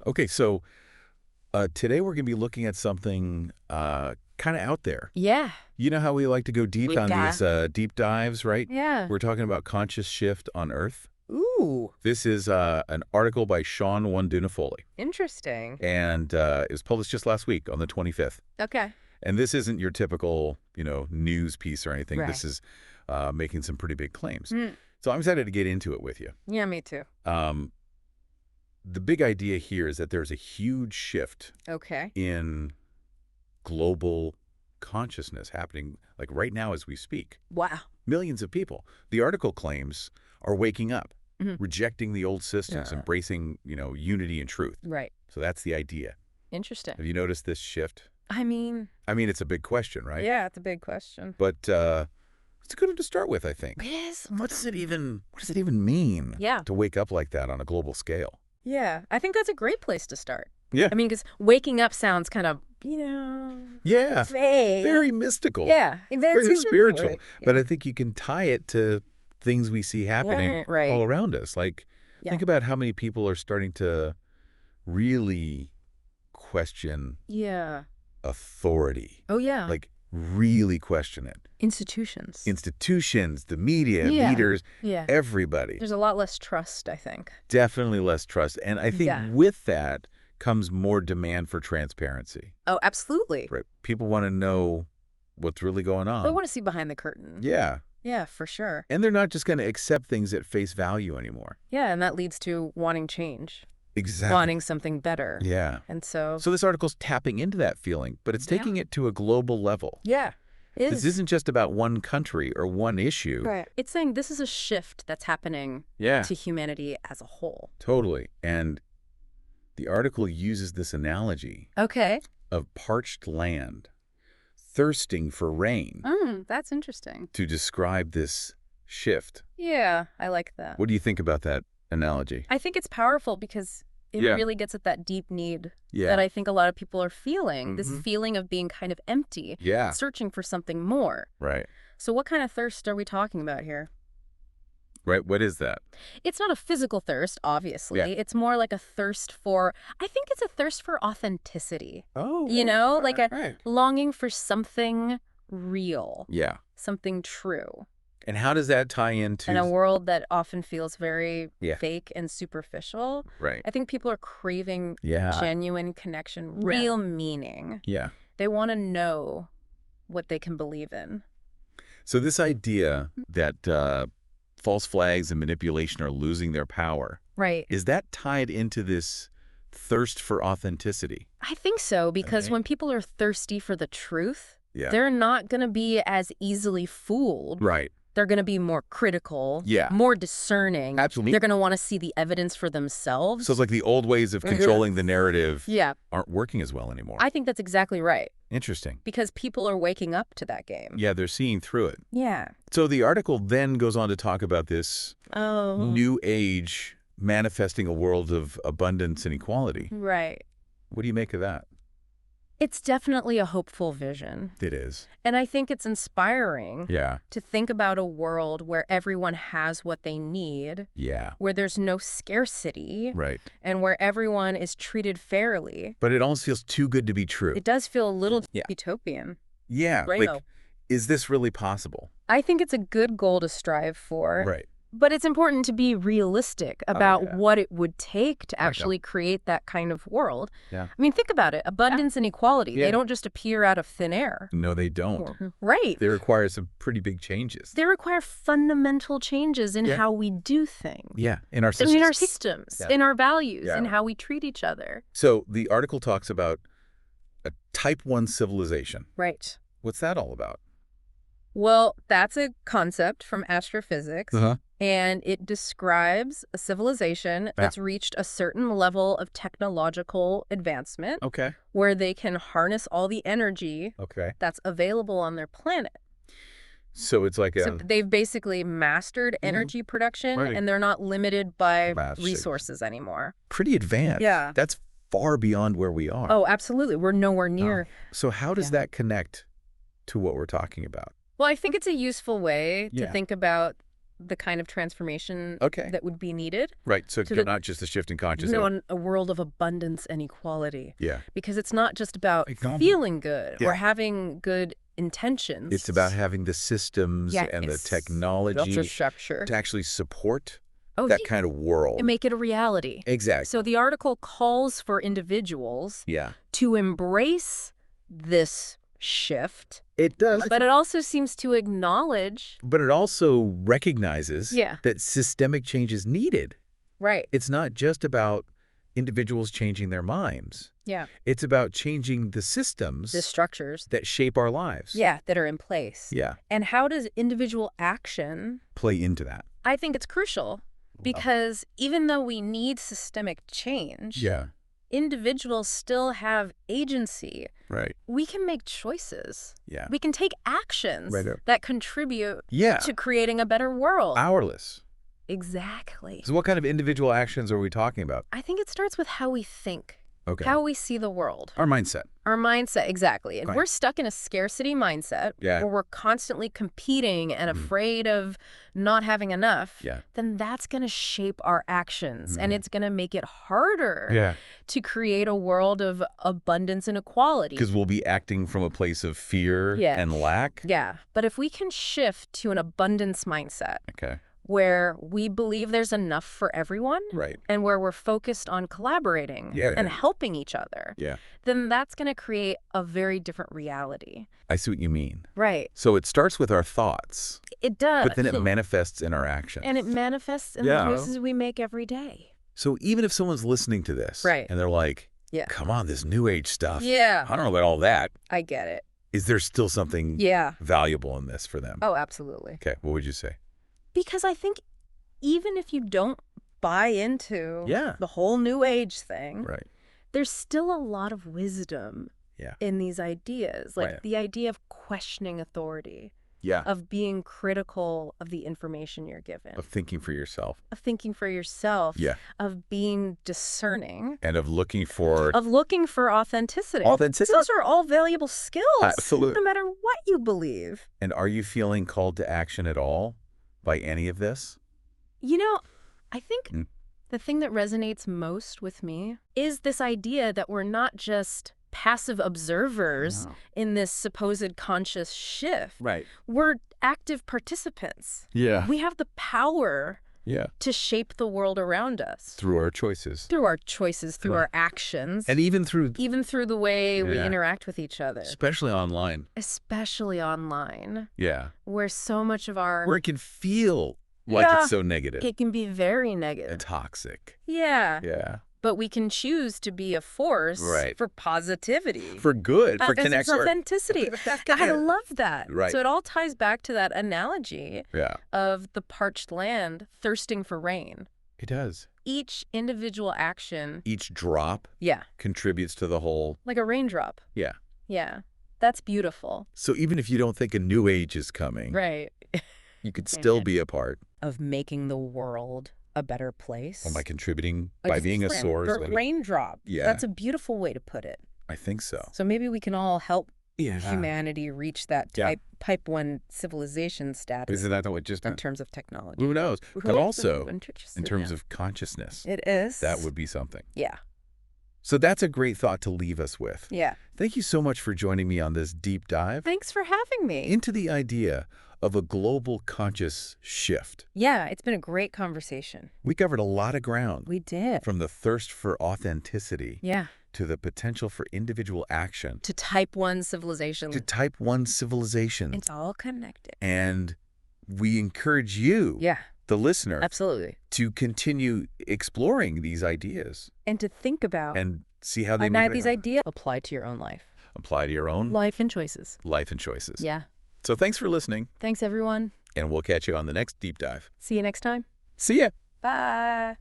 Okay, so today we're going to be looking at something kind of out there. Yeah. You know how we like to go deep on these deep dives, right? Yeah. We're talking about conscious shift on Earth. Ooh. This is an article by Shawn Wondunna Foley. Interesting. And it was published just last week on the 25th. Okay. And this isn't your typical, news piece or anything. Right. This is making some pretty big claims. Mm. So I'm excited to get into it with you. Yeah, me too. The big idea here is that there's a huge shift in global consciousness happening like right now as we speak. Wow. Millions of people. The article claims are waking up, rejecting the old systems, embracing, unity and truth. Right. So that's the idea. Interesting. Have you noticed this shift? I mean, it's a big question, right? Yeah, it's a big question. But it's a good one to start with, I think. It is. What does it even mean to wake up like that on a global scale? Yeah, I think that's a great place to start. Yeah. I mean, because waking up sounds kind of, vague. Very mystical. Yeah. Very spiritual. But I think you can tie it to things we see happening all around us. Like, think about how many people are starting to really question authority. Oh, yeah. Like, really question it. Institutions, the media, leaders, everybody. There's a lot less trust, I think. Definitely less trust. And I think with that comes more demand for transparency. Oh, absolutely. Right. People want to know what's really going on. They want to see behind the curtain. Yeah. Yeah, for sure. And they're not just going to accept things at face value anymore. Yeah, and that leads to wanting change. Exactly. Wanting something better. Yeah. And so this article's tapping into that feeling, but it's taking it to a global level. Yeah. This isn't just about one country or one issue. Right. It's saying this is a shift that's happening to humanity as a whole. Totally. And the article uses this analogy of parched land, thirsting for rain. That's interesting. To describe this shift. Yeah, I like that. What do you think about that analogy? I think it's powerful because it really gets at that deep need that I think a lot of people are feeling. This feeling of being kind of empty, searching for something more. Right. So what kind of thirst are we talking about here? Right. What is that? It's not a physical thirst, obviously. Yeah. It's more like a thirst for, I think it's a thirst for authenticity. Oh. Like a longing for something real. Yeah. Something true. And how does that tie into... In a world that often feels very fake and superficial. Right. I think people are craving genuine connection, real meaning. Yeah. They want to know what they can believe in. So this idea that false flags and manipulation are losing their power. Right. Is that tied into this thirst for authenticity? I think so, because when people are thirsty for the truth, they're not going to be as easily fooled. Right. They're going to be more critical, more discerning. Absolutely. They're going to want to see the evidence for themselves. So it's like the old ways of controlling the narrative aren't working as well anymore. I think that's exactly right. Interesting. Because people are waking up to that game. Yeah, they're seeing through it. Yeah. So the article then goes on to talk about this new age manifesting a world of abundance and equality. Right. What do you make of that? It's definitely a hopeful vision. It is. And I think it's inspiring to think about a world where everyone has what they need, where there's no scarcity, and where everyone is treated fairly. But it almost feels too good to be true. It does feel a little utopian. Yeah. Like, is this really possible? I think it's a good goal to strive for. Right. But it's important to be realistic about what it would take to actually create that kind of world. Yeah. I mean, think about it. Abundance and equality, they don't just appear out of thin air. No, they don't. Right. They require some pretty big changes. They require fundamental changes in how we do things. Yeah, in our systems. In our systems, in our values, in how we treat each other. So the article talks about a type 1 civilization. Right. What's that all about? Well, that's a concept from astrophysics, and it describes a civilization that's reached a certain level of technological advancement where they can harness all the energy that's available on their planet. So it's like so they've basically mastered energy production, and they're not limited by resources anymore. Pretty advanced. Yeah. That's far beyond where we are. Oh, absolutely. We're nowhere near. So how does that connect to what we're talking about? Well, I think it's a useful way to think about the kind of transformation that would be needed. Right. So not just a shift in consciousness. No, a world of abundance and equality. Yeah. Because it's not just about feeling good or having good intentions. It's about having the systems and the technology to actually support that kind of world. And make it a reality. Exactly. So the article calls for individuals to embrace this shift. It does. But it also seems to acknowledge. But it also recognizes that systemic change is needed. Right. It's not just about individuals changing their minds. Yeah. It's about changing the systems. The structures. That shape our lives. Yeah, that are in place. Yeah. And how does individual action play into that? I think it's crucial because even though we need systemic change, individuals still have agency. Right. We can make choices. Yeah. We can take actions that contribute to creating a better world. Powerless. Exactly. So what kind of individual actions are we talking about? I think it starts with how we think. Okay. How we see the world. Our mindset. Our mindset, exactly. And we're stuck in a scarcity mindset where we're constantly competing and afraid of not having enough, then that's going to shape our actions. And it's going to make it harder to create a world of abundance and equality. Because we'll be acting from a place of fear and lack. Yeah. But if we can shift to an abundance mindset, where we believe there's enough for everyone, and where we're focused on collaborating and helping each other, then that's going to create a very different reality. I see what you mean. Right. So it starts with our thoughts. It does. But then it manifests in our actions. And it manifests in the choices we make every day. So even if someone's listening to this, and they're like, come on, this new age stuff. Yeah. I don't know about all that. I get it. Is there still something valuable in this for them? Oh, absolutely. Okay. What would you say? Because I think even if you don't buy into the whole new age thing, there's still a lot of wisdom in these ideas. Like the idea of questioning authority, of being critical of the information you're given. Of thinking for yourself. Of thinking for yourself. Of being discerning. And of looking for... Of looking for authenticity. Authenticity. Those are all valuable skills. Absolutely. No matter what you believe. And are you feeling called to action at all by any of this? You know, I think the thing that resonates most with me is this idea that we're not just passive observers in this supposed conscious shift. Right. We're active participants. Yeah. We have the power to shape the world around us. Through our choices. Through our choices, through our actions. And even through the way we interact with each other. Especially online. Especially online. Yeah. Where so much of our... Where it can feel like it's so negative. It can be very negative. And toxic. Yeah. Yeah. But we can choose to be a force for positivity. For good, for connection. For authenticity. I love that. Right. So it all ties back to that analogy of the parched land thirsting for rain. It does. Each individual action. Each drop contributes to the whole. Like a raindrop. Yeah. Yeah. That's beautiful. So even if you don't think a new age is coming. Right. You could still be a part. Of making the world a better place. Or by contributing, by being a source. Raindrop. Yeah. That's a beautiful way to put it. I think so. So maybe we can all help humanity reach that type 1 civilization status. Isn't that what just... In terms of technology. Who knows? But also, in terms of consciousness. It is. That would be something. Yeah. So that's a great thought to leave us with. Yeah. Thank you so much for joining me on this deep dive. Thanks for having me. Into the idea of a global conscious shift. Yeah, it's been a great conversation. We covered a lot of ground. We did. From the thirst for authenticity. Yeah. To the potential for individual action. To type 1 civilization. To type 1 civilization. It's all connected. And we encourage you, the listener, to continue exploring these ideas. And to think about. And see how they make these ideas apply to your own life. Apply to your own. Life and choices. Life and choices. Yeah. So thanks for listening. Thanks, everyone. And we'll catch you on the next deep dive. See you next time. See ya. Bye.